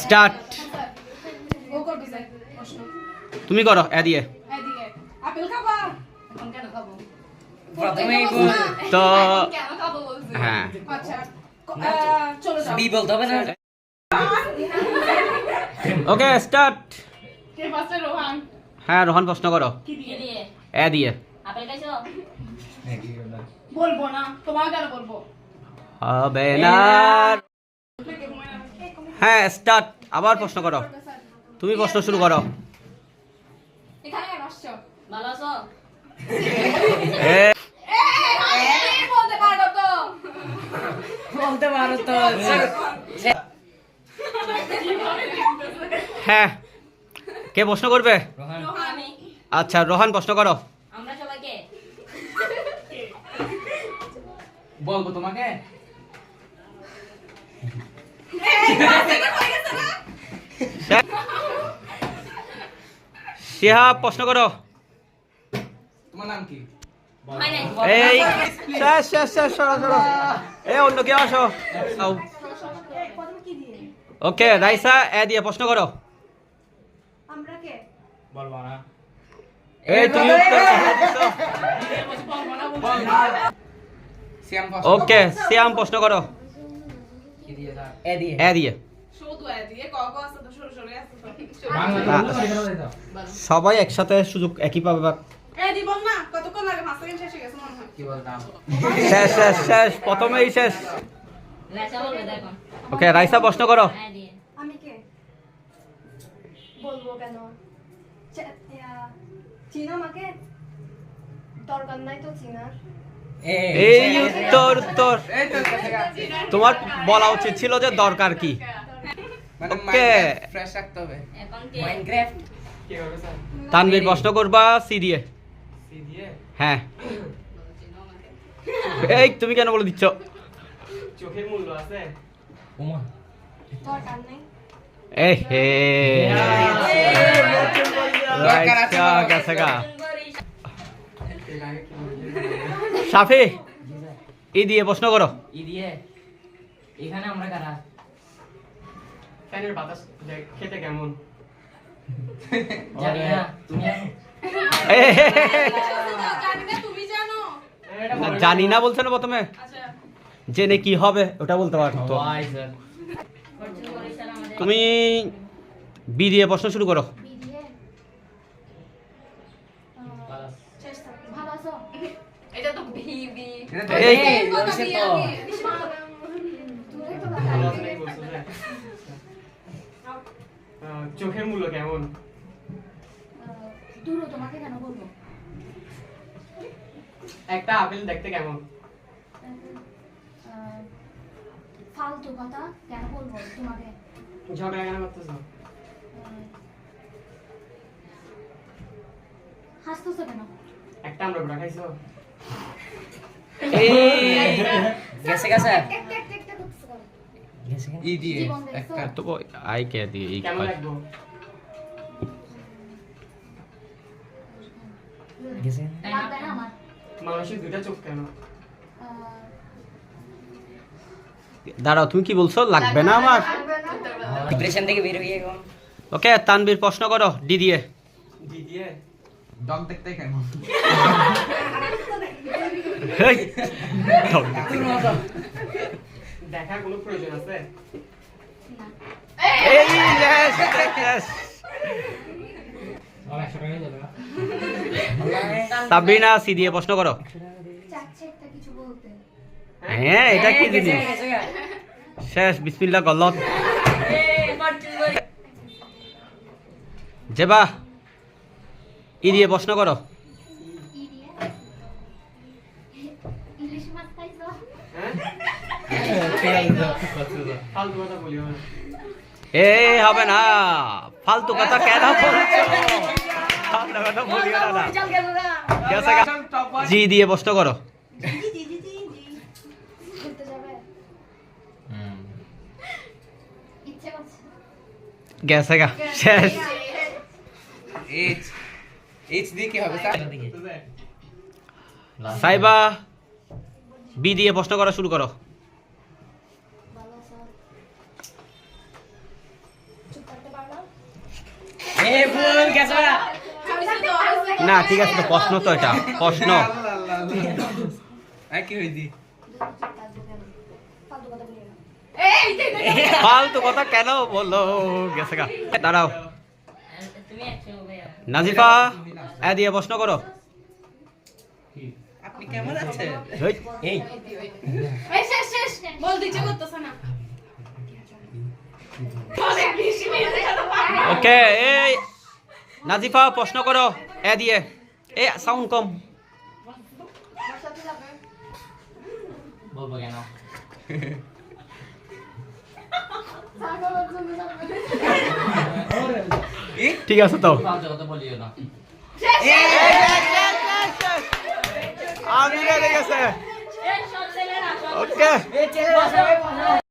Start. তুমি করো এ দিয়ে। তো হ্যাঁ ওকে স্টার্ট। হ্যাঁ রোহান প্রশ্ন করো এ দিয়ে। বলবো না, তোমার কেন বলবো? হবে না। হ্যাঁ স্টার্ট। আবার প্রশ্ন করো, তুমি প্রশ্ন শুরু করো। এখানে কেন আসছো? ভালো আছো? বলতে পারো তো? বলতে পারো তো। হ্যাঁ কে প্রশ্ন করবে? আমি। আচ্ছা রোহান প্রশ্ন করো। আমরা সবাইকে বলবো তোমাকে। শিহাব প্রশ্ন করো। তোমার নাম কি? এই শেষ শেষ শেষ, সরো সরো। এই অন্য কেউ আসো। ওকে রাইসা এ দিয়ে প্রশ্ন করো। আমরা কে? বলবো না। এই তুমি উত্তর দিছো। সিয়াম ওকে সিয়াম প্রশ্ন করো কি দিয়ে দাও? এ দিয়ে। শুধু এ দিয়ে কক আছে তো, সরু সরু আছে তো। সবাই একসাথে সুযোগ একই পাবে। এ দিব না, কতক্ষণ লাগে? 5 সেকেন্ড শেষ হয়ে গেছে মনে হয়। কি বলতাম? শেষ শেষ শেষ, প্রথমেই শেষ। রাইসা বলবে দেখো। ওকে রাইসা প্রশ্ন করো। হ্যাঁ দিয়ে। আমি কে? বলবো কেন? চিনো আমাকে? দরকার নাই তো চিনার। এই উত্তর উত্তর এই তো তোমার বলা উচিত ছিল যে দরকার কি। মানে ওকে ফ্রেশ রাখতে হবে। এখন কে? মাইনক্রাফট। কি হবে স্যার? তানভীর প্রশ্ন করবা সি দিয়ে। সি দিয়ে হ্যাঁ এই তুমি কেন বলে দিচ্ছ? চোখের মূল্য আছে। ওমা দরকার নাই। এই হে দরকার আছে। রাইসা গেছে গা। সাফি ই দিয়ে প্রশ্ন করো। ই দিয়ে এখানে আমরা কারা? ফ্যানের বাতাস খেতে কেমন? জানি না, তুমি জানো? জানি না, তুমি জানো? জানি না বলছে না প্রথমে, আচ্ছা জেনে কি হবে ওটা বলতে পারতো। ভাই স্যার তুমি বি দিয়ে প্রশ্ন শুরু করো। ভালো আছো? এটা তো ভিবি। এই বলছে তো। চোখের মূল্য কেমন? দূর তোমাকে কেন বলবো? একটা আপেল দেখতে কেমন? ফালতু কথা কেন বলবো তোমাকে? ঝগড়া কেন করতেছ? হাসতেছো কেন? একটা আমরা গোটা খাইছো? এই গেছে গেছে একটা করতেছো কেন? গেছে ই দিয়ে জীবন দেখছো? একটা তো আই কে দিয়ে এই কেমন লাগবো? গেছে লাগবে না আমার। মানুষের দুইটা চোখ কেন? দাঁড়াও তুমি কি বলছো? লাগবে না আমার। ডিপ্রেশন থেকে বের হয়ে গেলাম। ওকে তানভীর প্রশ্ন করো ডি দিয়ে। দি দিয়ে ডগ দেখতে কেমন? এই, দেখার কোনো প্রয়োজন আছে? এই yes, yes. সাবিনা সি দিয়ে প্রশ্ন করো। চাচ্ছে একটা কিছু বলতে। হ্যাঁ এটা কি জিনিস? শেষ বিসমিল্লাহ গলত। জেবা ই দিয়ে প্রশ্ন করো। ইলিশ মাছ খাইছো? হ্যাঁ? ফালতু কথা বলিও না। এই হবে না, ফালতু কথা কেন বলছো? ফালতু কথা বলিও না। গেছে গা। জি দিয়ে প্রশ্ন করো। ঘুরতে যাবে? ইচ্ছে করছে। গেছে গা। শেষ। এইচ এইচ দিয়ে কি হবে স্যার? সাইবা বি দিয়ে প্রশ্ন করা শুরু করো। ভালো আছো? এ ভুল গেছে না না ঠিক আছে তো প্রশ্ন তো এটা প্রশ্ন কি হইছি ফালতু ফালতু কথা বলিও না। কথা কেন বলো গেছে গা দাঁড়াও তুমি একশো ভাইয়া নাজিফা এ দিয়ে প্রশ্ন করো আপনি কেমন আছেন এই, এই এই শেষ শেষ বল দিচ্ছে করতেছ না বলে 20 মিনিট কথা পারে ওকে এই নাজিফা প্রশ্ন করো এ দিয়ে এ সাউন্ড কম বর্ষাতে যাবে বলবো কেন সাগরের জন্য যাবে ঠিক আছে তো ফালতু কথা বলিও না আমি রেডি গেছে এই সব ছেলেরা সব ওকে এ ছেলে